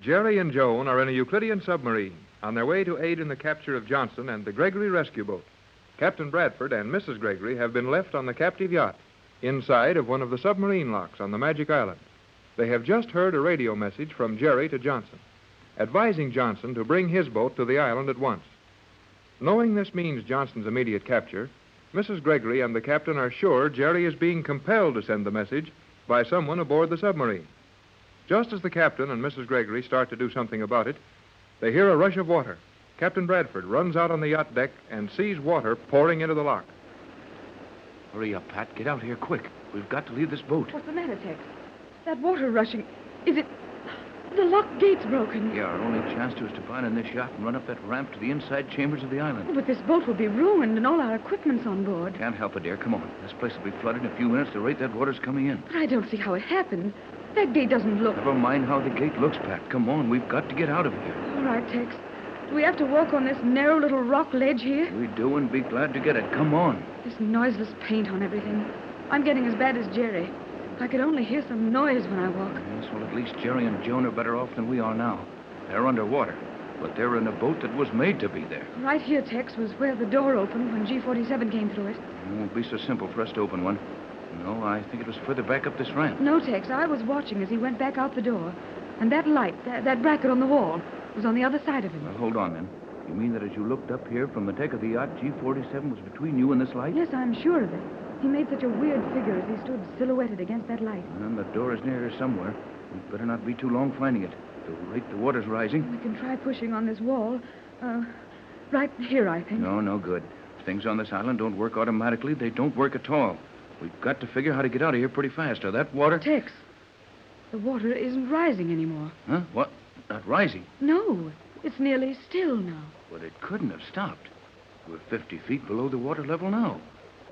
Jerry and Joan are in a Euclidean submarine on their way to aid in the capture of Johnson and the Gregory rescue boat. Captain Bradford and Mrs. Gregory have been left on the captive yacht inside of one of the submarine locks on the Magic Island. They have just heard a radio message from Jerry to Johnson, advising Johnson to bring his boat to the island at once. Knowing this means Johnson's immediate capture, Mrs. Gregory and the captain are sure Jerry is being compelled to send the message by someone aboard the submarine. Just as the captain and Mrs. Gregory start to do something about it, they hear a rush of water. Captain Bradford runs out on the yacht deck and sees water pouring into the lock. Hurry up, Pat. Get out here quick. We've got to leave this boat. What's the matter, Tex? That water rushing. Is it... The lock gate's broken. Yeah, our only chance to is to find in this yacht and run up that ramp to the inside chambers of the island. Oh, but this boat will be ruined and all our equipment's on board. Can't help it, dear. Come on. This place will be flooded in a few minutes the rate that water's coming in. But I don't see how it happened. That gate doesn't look... Never mind how the gate looks, Pat. Come on. We've got to get out of here. All right, Tex. Do we have to walk on this narrow little rock ledge here? We do, and be glad to get it. Come on. This noiseless paint on everything. I'm getting as bad as Jerry. I could only hear some noise when I walk. Yes, well, at least Jerry and Joan are better off than we are now. They're underwater, but they're in a boat that was made to be there. Right here, Tex, was where the door opened when G-47 came through it. It won't be so simple for us to open one. No, I think it was further back up this ramp. No, Tex, I was watching as he went back out the door. And that light, that bracket on the wall, was on the other side of him. Well, hold on, then. You mean that as you looked up here from the deck of the yacht, G-47 was between you and this light? Yes, I'm sure of it. He made such a weird figure as he stood silhouetted against that light. And the door is near here somewhere. We'd better not be too long finding it. The rate the water's rising. We can try pushing on this wall. Right here, I think. No good. Things on this island don't work automatically. They don't work at all. We've got to figure how to get out of here pretty fast, or that water... Tex, the water isn't rising anymore. Huh? What? Not rising? No, it's nearly still now. But it couldn't have stopped. We're 50 feet below the water level now,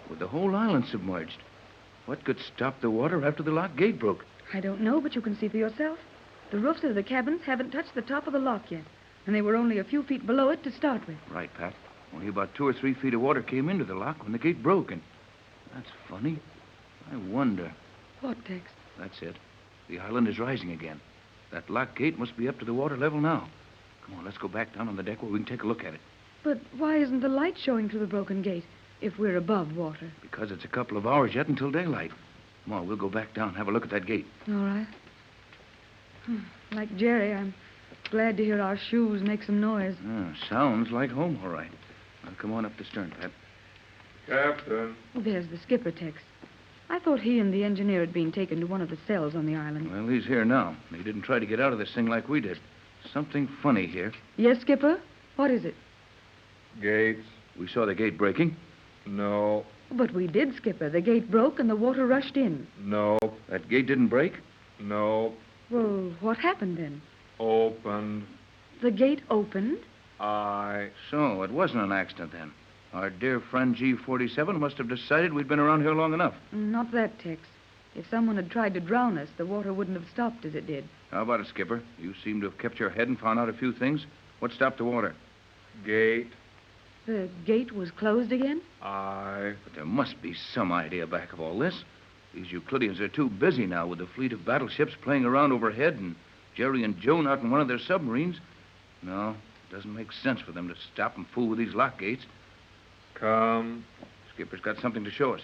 with the whole island submerged. What could stop the water after the lock gate broke? I don't know, but you can see for yourself. The roofs of the cabins haven't touched the top of the lock yet, and they were only a few feet below it to start with. Right, Pat. Only about 2 or 3 feet of water came into the lock when the gate broke, and... That's funny. I wonder... What, Tex? That's it. The island is rising again. That lock gate must be up to the water level now. Come on, let's go back down on the deck where we can take a look at it. But why isn't the light showing through the broken gate if we're above water? Because it's a couple of hours yet until daylight. Come on, we'll go back down and have a look at that gate. All right. Like Jerry, I'm glad to hear our shoes make some noise. Sounds like home, all right. Now, come on up the stern, Pat. Captain. Oh, there's the skipper, Tex. I thought he and the engineer had been taken to one of the cells on the island. Well, he's here now. He didn't try to get out of this thing like we did. Something funny here. Yes, Skipper? What is it? Gates. We saw the gate breaking. No. But we did, Skipper. The gate broke and the water rushed in. No. That gate didn't break? No. Well, what happened then? Opened. The gate opened? So, it wasn't an accident then. Our dear friend G-47 must have decided we'd been around here long enough. Not that, Tex. If someone had tried to drown us, the water wouldn't have stopped as it did. How about it, Skipper? You seem to have kept your head and found out a few things. What stopped the water? Gate. The gate was closed again? But there must be some idea back of all this. These Euclideans are too busy now with the fleet of battleships playing around overhead and Jerry and Joan out in one of their submarines. No, it doesn't make sense for them to stop and fool with these lock gates. Come. Skipper's got something to show us.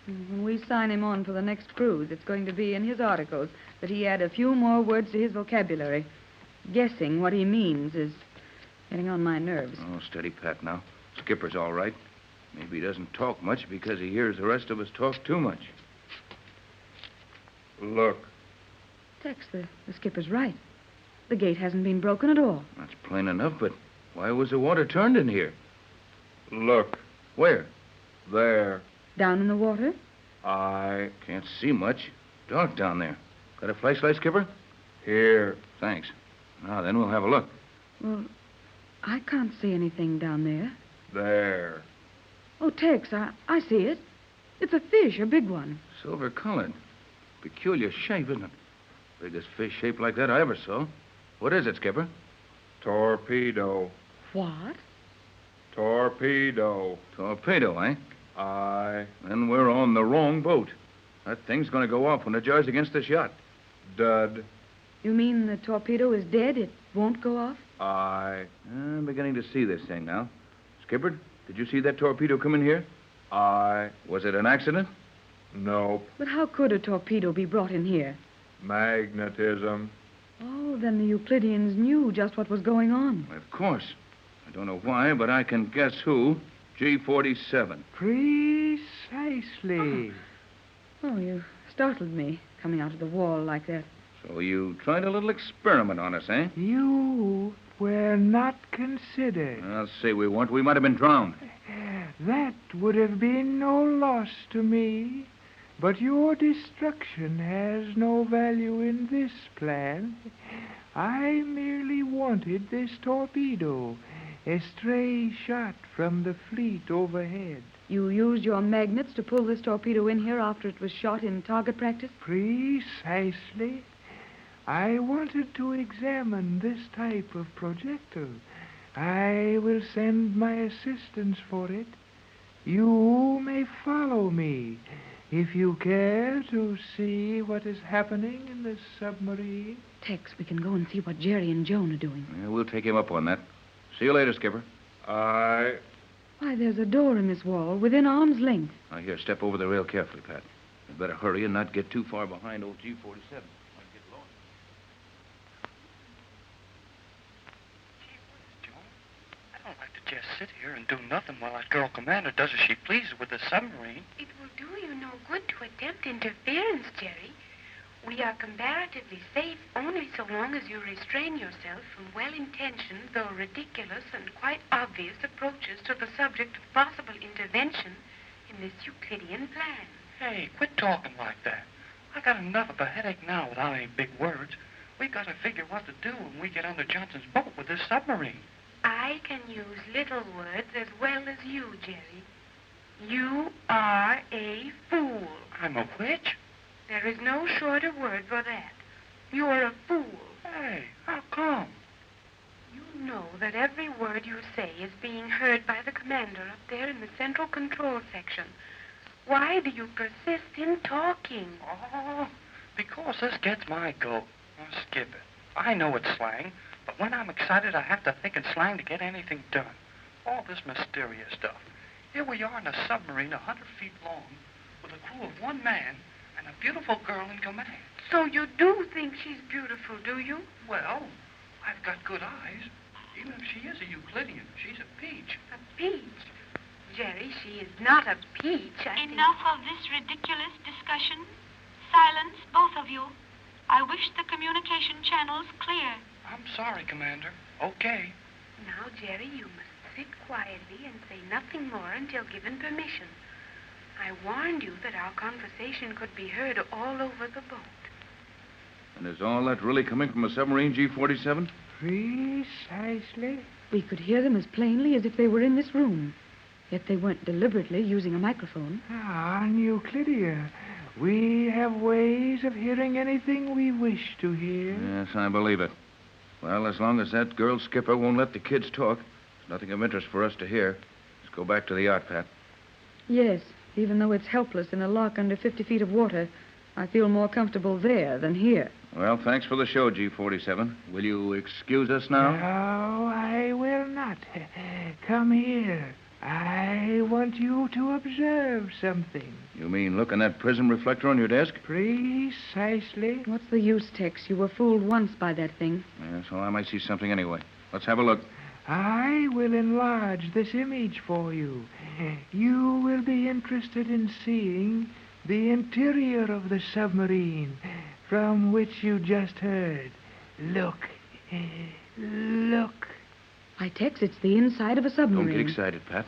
When we sign him on for the next cruise, it's going to be in his articles that he add a few more words to his vocabulary. Guessing what he means is getting on my nerves. Oh, steady, Pat, now. Skipper's all right. Maybe he doesn't talk much because he hears the rest of us talk too much. Look. Tex, the skipper's right. The gate hasn't been broken at all. That's plain enough, but why was the water turned in here? Look. Where? There. Down in the water? I can't see much. Dark down there. Got a flashlight, Skipper? Here. Thanks. Now, then we'll have a look. Well, I can't see anything down there. There. Oh, Tex, I see it. It's a fish, a big one. Silver-colored. Peculiar shape, isn't it? Biggest fish shaped like that I ever saw. What is it, Skipper? Torpedo. What? Torpedo. Torpedo, eh? Aye. Then we're on the wrong boat. That thing's going to go off when it jars against this yacht. Dud. You mean the torpedo is dead? It won't go off? I'm beginning to see this thing now. Skipper, did you see that torpedo come in here? Was it an accident? Nope. But how could a torpedo be brought in here? Magnetism. Oh, then the Euclideans knew just what was going on. Of course. I don't know why, but I can guess who. G47. Precisely. Oh, you startled me, coming out of the wall like that. So you tried a little experiment on us, eh? You were not considered. I'll say we weren't. We might have been drowned. That would have been no loss to me. But your destruction has no value in this plan. I merely wanted this torpedo, a stray shot from the fleet overhead. You used your magnets to pull this torpedo in here after it was shot in target practice? Precisely. I wanted to examine this type of projectile. I will send my assistants for it. You may follow me if you care to see what is happening in the submarine. Tex, we can go and see what Jerry and Joan are doing. Yeah, we'll take him up on that. See you later, Skipper. Aye. Why, there's a door in this wall within arm's length. Now, here, step over the rail carefully, Pat. You'd better hurry and not get too far behind old G47. Might get lost. I don't like to just sit here and do nothing while that girl commander does as she pleases with the submarine. It will do you no good to attempt interference, Jerry. We are comparatively safe only so long as you restrain yourself from well-intentioned, though ridiculous and quite obvious approaches to the subject of possible intervention in this Euclidean plan. Hey, quit talking like that. I got enough of a headache now without any big words. We got to figure what to do when we get under Johnson's boat with this submarine. I can use little words as well as you, Jerry. You are a fool. I'm a witch? There is no shorter word for that. You're a fool. Hey, how come? You know that every word you say is being heard by the commander up there in the central control section. Why do you persist in talking? Oh, because this gets my goat. Oh, skip it. I know it's slang, but when I'm excited, I have to think in slang to get anything done. All this mysterious stuff. Here we are in a submarine 100 feet long with a crew of one man and a beautiful girl in command. So you do think she's beautiful, do you? Well, I've got good eyes. Even if she is a Euclidean, she's a peach. A peach? Jerry, she is not a peach. Enough of this ridiculous discussion. Silence, both of you. I wish the communication channels clear. I'm sorry, Commander. Okay. Now, Jerry, you must sit quietly and say nothing more until given permission. I warned you that our conversation could be heard all over the boat. And is all that really coming from a submarine, G47? Precisely. We could hear them as plainly as if they were in this room. Yet they weren't deliberately using a microphone. On Euclidia, we have ways of hearing anything we wish to hear. Yes, I believe it. Well, as long as that girl Skipper won't let the kids talk, there's nothing of interest for us to hear. Let's go back to the yacht, Pat. Yes, even though it's helpless in a lock under 50 feet of water, I feel more comfortable there than here. Well, thanks for the show, G47. Will you excuse us now? No, I will not. Come here. I want you to observe something. You mean look in that prism reflector on your desk? Precisely. What's the use, Tex? You were fooled once by that thing. Yes, well, I might see something anyway. Let's have a look. I will enlarge this image for you. You will be interested in seeing the interior of the submarine from which you just heard. Look. Look. Why, Tex, it's the inside of a submarine. Don't get excited, Pat.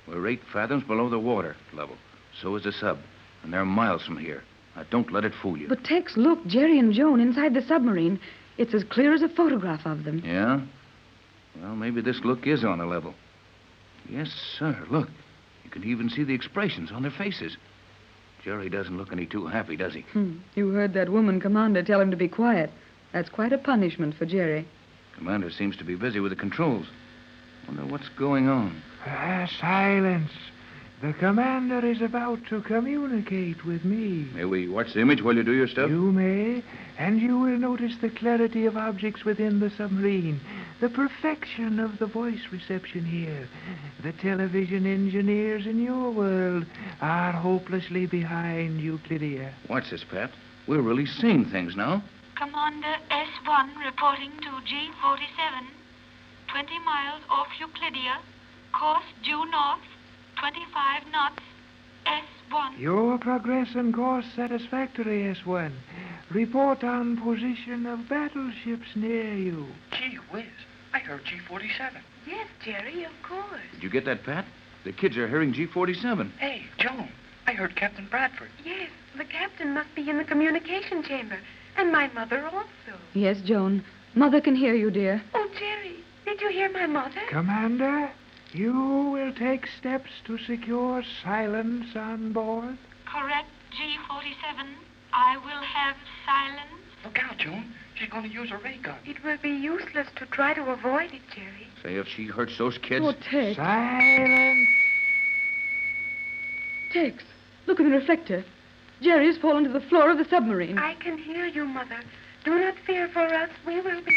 We're 8 fathoms below the water level. So is the sub. And they're miles from here. Now, don't let it fool you. But, Tex, look, Jerry and Joan inside the submarine. It's as clear as a photograph of them. Yeah? Well, maybe this look is on a level. Yes, sir. Look. You can even see the expressions on their faces. Jerry doesn't look any too happy, does he? You heard that woman commander tell him to be quiet. That's quite a punishment for Jerry. Commander seems to be busy with the controls. Wonder what's going on. Silence. The commander is about to communicate with me. May we watch the image while you do your stuff? You may, and you will notice the clarity of objects within the submarine, the perfection of the voice reception here. The television engineers in your world are hopelessly behind Euclidia. Watch this, Pat. We're really seeing things now. Commander S1 reporting to G47, 20 miles off Euclidia, course due north, 25 knots, S1. Your progress and course satisfactory, S1. Report on position of battleships near you. Gee whiz, I heard G47. Yes, Jerry, of course. Did you get that, Pat? The kids are hearing G47. Hey, Joan, I heard Captain Bradford. Yes, the captain must be in the communication chamber. And my mother also. Yes, Joan. Mother can hear you, dear. Oh, Jerry, did you hear my mother? Commander, you will take steps to secure silence on board. Correct, G47. I will have silence. Look out, Joan. She's going to use a ray gun. It will be useless to try to avoid it, Jerry. Say, if she hurts those kids... Oh, Tex. Silence. Tex, look at the reflector. Jerry has fallen to the floor of the submarine. I can hear you, Mother. Do not fear for us. We will be...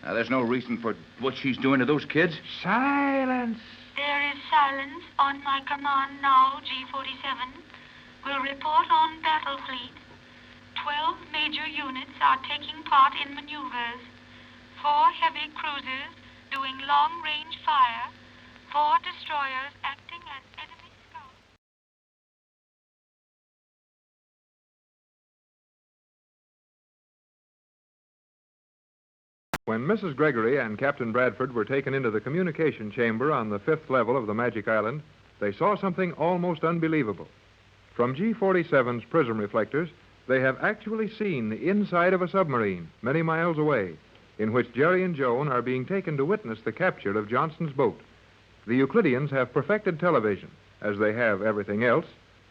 Now, there's no reason for what she's doing to those kids. Silence. There is silence on my command now, G47. Will report on battle fleet. 12 major units are taking part in maneuvers. 4 heavy cruisers doing long-range fire. 4 destroyers acting as enemy scouts. When Mrs. Gregory and Captain Bradford were taken into the communication chamber on the 5th level of the Magic Island, they saw something almost unbelievable. From G47's prism reflectors, they have actually seen the inside of a submarine many miles away, in which Jerry and Joan are being taken to witness the capture of Johnston's boat. The Euclideans have perfected television, as they have everything else,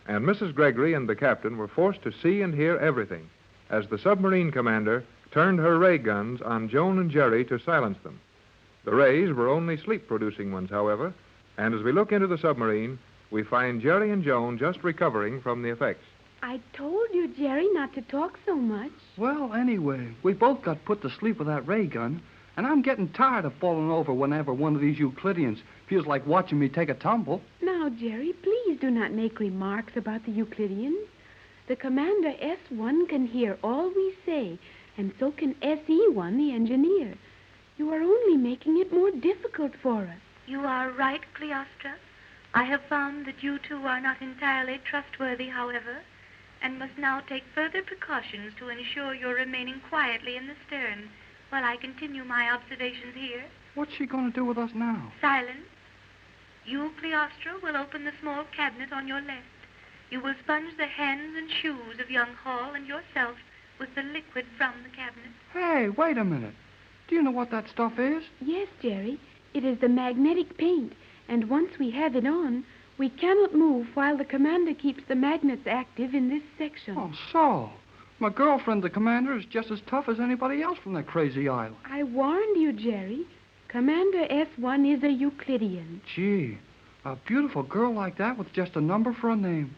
and Mrs. Gregory and the captain were forced to see and hear everything, as the submarine commander turned her ray guns on Joan and Jerry to silence them. The rays were only sleep-producing ones, however, and as we look into the submarine, we find Jerry and Joan just recovering from the effects. I told you, Jerry, not to talk so much. Well, anyway, we both got put to sleep with that ray gun, and I'm getting tired of falling over whenever one of these Euclideans feels like watching me take a tumble. Now, Jerry, please do not make remarks about the Euclideans. The Commander S1 can hear all we say, and so can SE1, the engineer. You are only making it more difficult for us. You are right, Cleostra. I have found that you two are not entirely trustworthy, however, and must now take further precautions to ensure you're remaining quietly in the stern while I continue my observations here. What's she going to do with us now? Silence. You, Cleostra, will open the small cabinet on your left. You will sponge the hands and shoes of young Hall and yourself with the liquid from the cabinet. Hey, wait a minute. Do you know what that stuff is? Yes, Jerry. It is the magnetic paint, and once we have it on, we cannot move while the commander keeps the magnets active in this section. Oh, so. My girlfriend, the commander, is just as tough as anybody else from that crazy island. I warned you, Jerry. Commander S1 is a Euclidean. Gee, a beautiful girl like that with just a number for a name.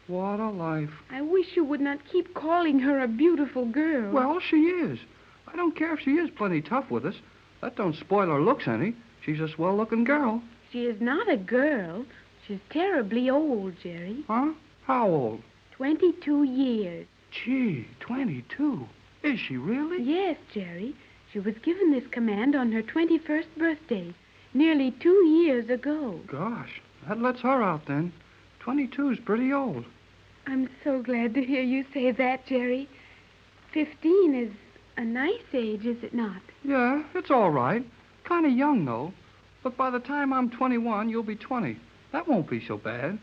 What a life. I wish you would not keep calling her a beautiful girl. Well, she is. I don't care if she is plenty tough with us. That don't spoil her looks any. She's a swell-looking girl. She is not a girl. She's terribly old, Jerry. Huh? How old? 22 years. Gee, 22. Is she really? Yes, Jerry. She was given this command on her 21st birthday, nearly 2 years ago. Gosh, that lets her out then. 22's pretty old. I'm so glad to hear you say that, Jerry. 15 is a nice age, is it not? Yeah, it's all right. Kind of young, though. But by the time I'm 21, you'll be 20. That won't be so bad.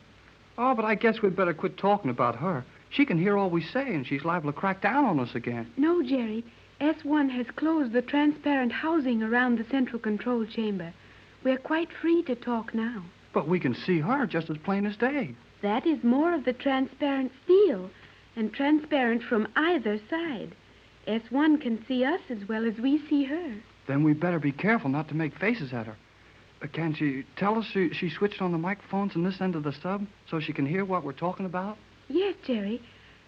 Oh, but I guess we'd better quit talking about her. She can hear all we say, and she's liable to crack down on us again. No, Jerry. S1 has closed the transparent housing around the central control chamber. We're quite free to talk now. But we can see her just as plain as day. That is more of the transparent steel, and transparent from either side. S1 can see us as well as we see her. Then we better be careful not to make faces at her. Can she tell us she switched on the microphones in this end of the sub so she can hear what we're talking about? Yes, Jerry.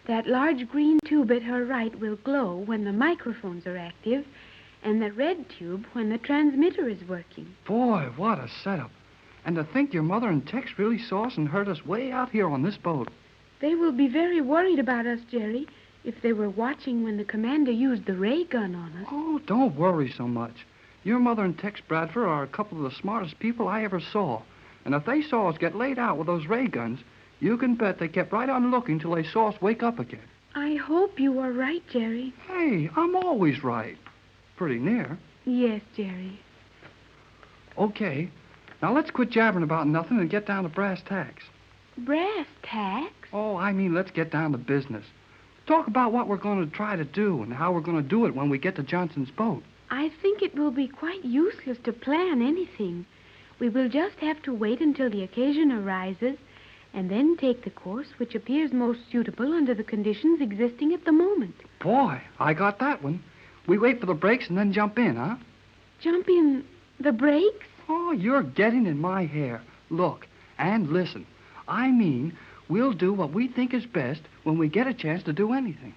That large green tube at her right will glow when the microphones are active, and the red tube when the transmitter is working. Boy, what a setup. And to think your mother and Tex really saw us and heard us way out here on this boat. They will be very worried about us, Jerry, if they were watching when the commander used the ray gun on us. Oh, don't worry so much. Your mother and Tex Bradford are a couple of the smartest people I ever saw. And if they saw us get laid out with those ray guns, you can bet they kept right on looking till they saw us wake up again. I hope you are right, Jerry. Hey, I'm always right. Pretty near. Yes, Jerry. Okay. Now let's quit jabbering about nothing and get down to brass tacks. Brass tacks? Oh, I mean, let's get down to business. Talk about what we're going to try to do and how we're going to do it when we get to Johnson's boat. I think it will be quite useless to plan anything. We will just have to wait until the occasion arises and then take the course which appears most suitable under the conditions existing at the moment. Boy, I got that one. We wait for the breaks and then jump in, huh? Jump in the breaks? Oh, you're getting in my hair. Look, and listen. I mean, we'll do what we think is best when we get a chance to do anything.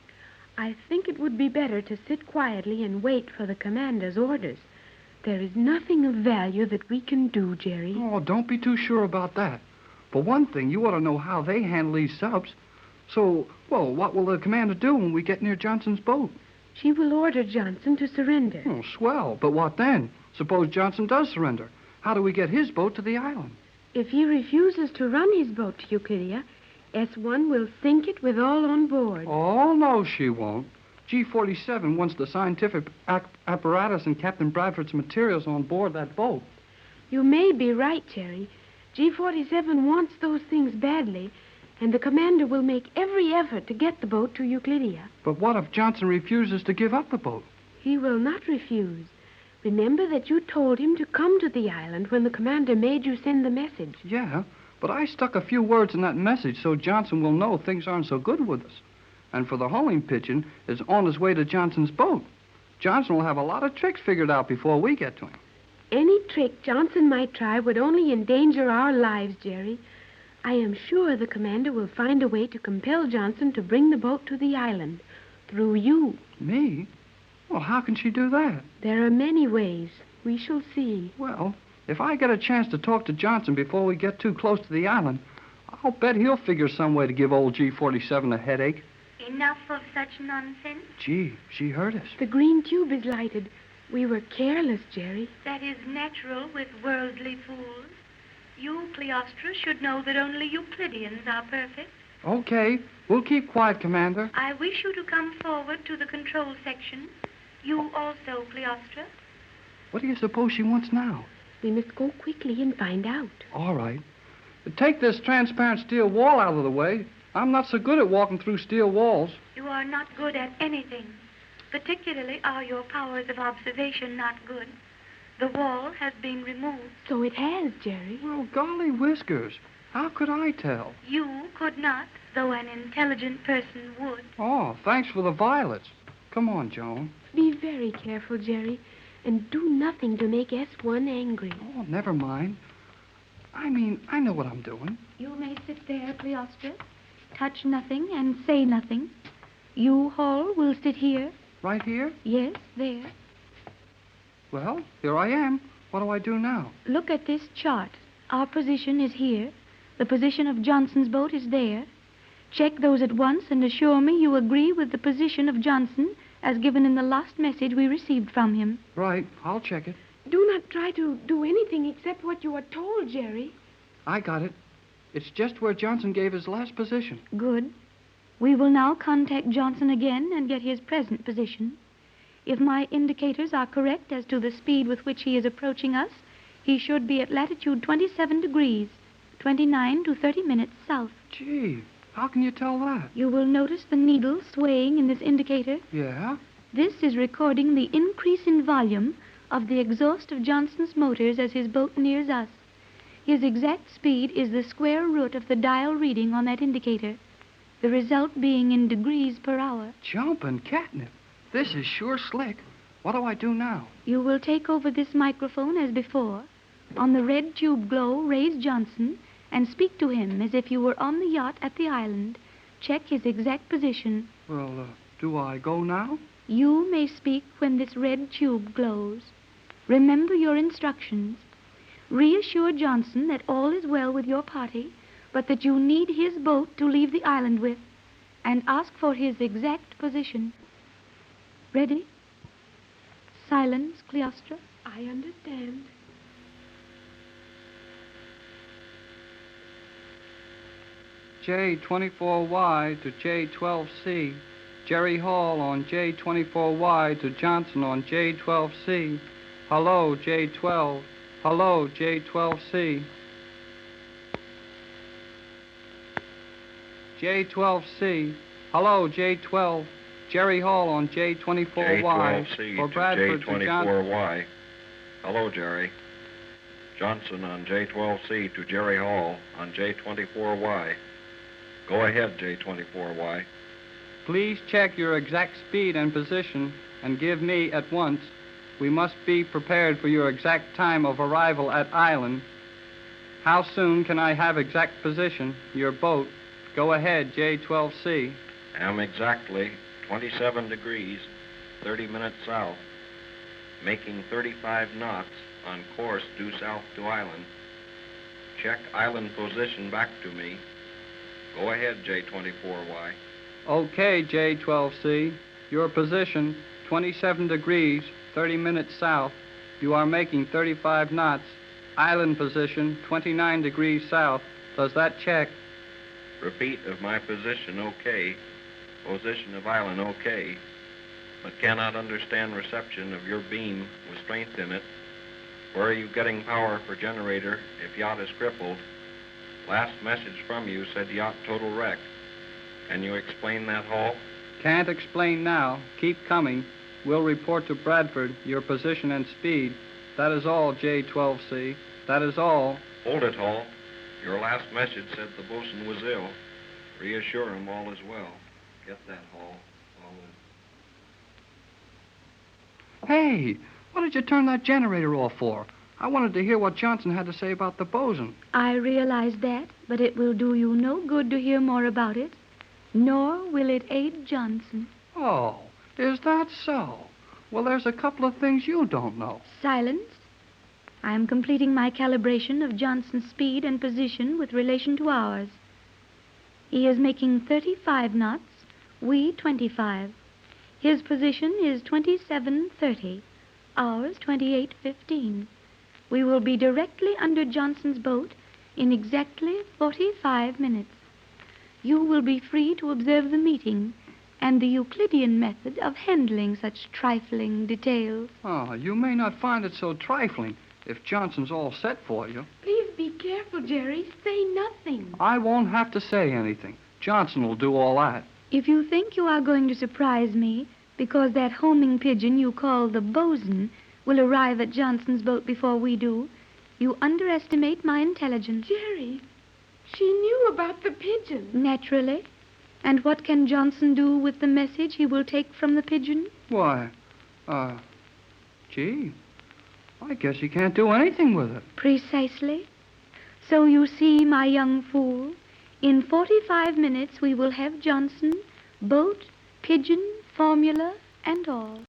I think it would be better to sit quietly and wait for the commander's orders. There is nothing of value that we can do, Jerry. Oh, don't be too sure about that. For one thing, you ought to know how they handle these subs. So, well, what will the commander do when we get near Johnson's boat? She will order Johnson to surrender. Oh, swell. But what then? Suppose Johnson does surrender. How do we get his boat to the island? If he refuses to run his boat to Euclidia, S1 will sink it with all on board. Oh, no, she won't. G47 wants the scientific apparatus and Captain Bradford's materials on board that boat. You may be right, Jerry. G47 wants those things badly, and the commander will make every effort to get the boat to Euclidia. But what if Johnson refuses to give up the boat? He will not refuse. Remember that you told him to come to the island when the commander made you send the message. Yeah, but I stuck a few words in that message so Johnson will know things aren't so good with us. And for the homing pigeon is on his way to Johnson's boat. Johnson will have a lot of tricks figured out before we get to him. Any trick Johnson might try would only endanger our lives, Jerry. I am sure the commander will find a way to compel Johnson to bring the boat to the island. Through you. Me? Well, how can she do that? There are many ways. We shall see. Well, if I get a chance to talk to Johnson before we get too close to the island, I'll bet he'll figure some way to give old G47 a headache. Enough of such nonsense. Gee, she heard us. The green tube is lighted. We were careless, Jerry. That is natural with worldly fools. You, Cleostra, should know that only Euclideans are perfect. Okay, we'll keep quiet, Commander. I wish you to come forward to the control section. You also, Cleostra. What do you suppose she wants now? We must go quickly and find out. All right. Take this transparent steel wall out of the way. I'm not so good at walking through steel walls. You are not good at anything. Particularly are your powers of observation not good. The wall has been removed. So it has, Jerry. Well, golly whiskers. How could I tell? You could not, though an intelligent person would. Oh, thanks for the violets. Come on, Joan. Be very careful, Jerry, and do nothing to make S1 angry. Oh, never mind. I mean, I know what I'm doing. You may sit there, Cleostra. Touch nothing and say nothing. You, Hall, will sit here. Right here? Yes, there. Well, here I am. What do I do now? Look at this chart. Our position is here. The position of Johnson's boat is there. Check those at once and assure me you agree with the position of Johnson as given in the last message we received from him. Right. I'll check it. Do not try to do anything except what you are told, Jerry. I got it. It's just where Johnson gave his last position. Good. We will now contact Johnson again and get his present position. If my indicators are correct as to the speed with which he is approaching us, he should be at latitude 27 degrees, 29 to 30 minutes south. Gee, how can you tell that? You will notice the needle swaying in this indicator. Yeah? This is recording the increase in volume of the exhaust of Johnson's motors as his boat nears us. His exact speed is the square root of the dial reading on that indicator, the result being in degrees per hour. Jumping catnip. This is sure slick. What do I do now? You will take over this microphone as before, On the red tube glow, raise Johnson and speak to him as if you were on the yacht at the island. Check his exact position. Well, do I go now? You may speak when this red tube glows. Remember your instructions. Reassure Johnson that all is well with your party, but that you need his boat to leave the island with, and ask for his exact position. Ready? Silence, Cleostra. I understand. J24Y to J12C. Jerry Hall on J24Y to Johnson on J12C. Hello, J12. Hello, J12C. J12C. Hello, J12. Jerry Hall on J24Y. J12C For to Bradford to Johnson. J24Y. Hello, Jerry. Johnson on J12C to Jerry Hall on J24Y. Go ahead, J24Y. Please check your exact speed and position and give me at once. We must be prepared for your exact time of arrival at island. How soon can I have exact position? Your boat. Go ahead, J12C. Am exactly 27 degrees, 30 minutes south, making 35 knots on course due south to island. Check island position back to me. Go ahead, J24Y. Okay, J12C. Your position, 27 degrees, 30 minutes south. You are making 35 knots. Island position, 29 degrees south. Does that check? Repeat of my position, okay. Position of island, okay. But cannot understand reception of your beam with strength in it. Where are you getting power for generator if yacht is crippled? Last message from you said yacht total wreck. Can you explain that, Hall? Can't explain now. Keep coming. We'll report to Bradford your position and speed. That is all, J12C. That is all. Hold it, Hall. Your last message said the bosun was ill. Reassure him all is well. Get that, Hall. All is... Hey, what did you turn that generator off for? I wanted to hear what Johnson had to say about the bosun. I realize that, but it will do you no good to hear more about it, nor will it aid Johnson. Oh, is that so? Well, there's a couple of things you don't know. Silence. I am completing my calibration of Johnson's speed and position with relation to ours. He is making 35 knots, we 25. His position is 27:30, ours 28:15. We will be directly under Johnson's boat in exactly 45 minutes. You will be free to observe the meeting and the Euclidean method of handling such trifling details. Oh, you may not find it so trifling if Johnson's all set for you. Please be careful, Jerry. Say nothing. I won't have to say anything. Johnson will do all that. If you think you are going to surprise me because that homing pigeon you call the bosun will arrive at Johnson's boat before we do, you underestimate my intelligence. Jerry, she knew about the pigeon. Naturally. And what can Johnson do with the message he will take from the pigeon? Why, gee, I guess he can't do anything with it. Precisely. So you see, my young fool, in 45 minutes we will have Johnson, boat, pigeon, formula, and all.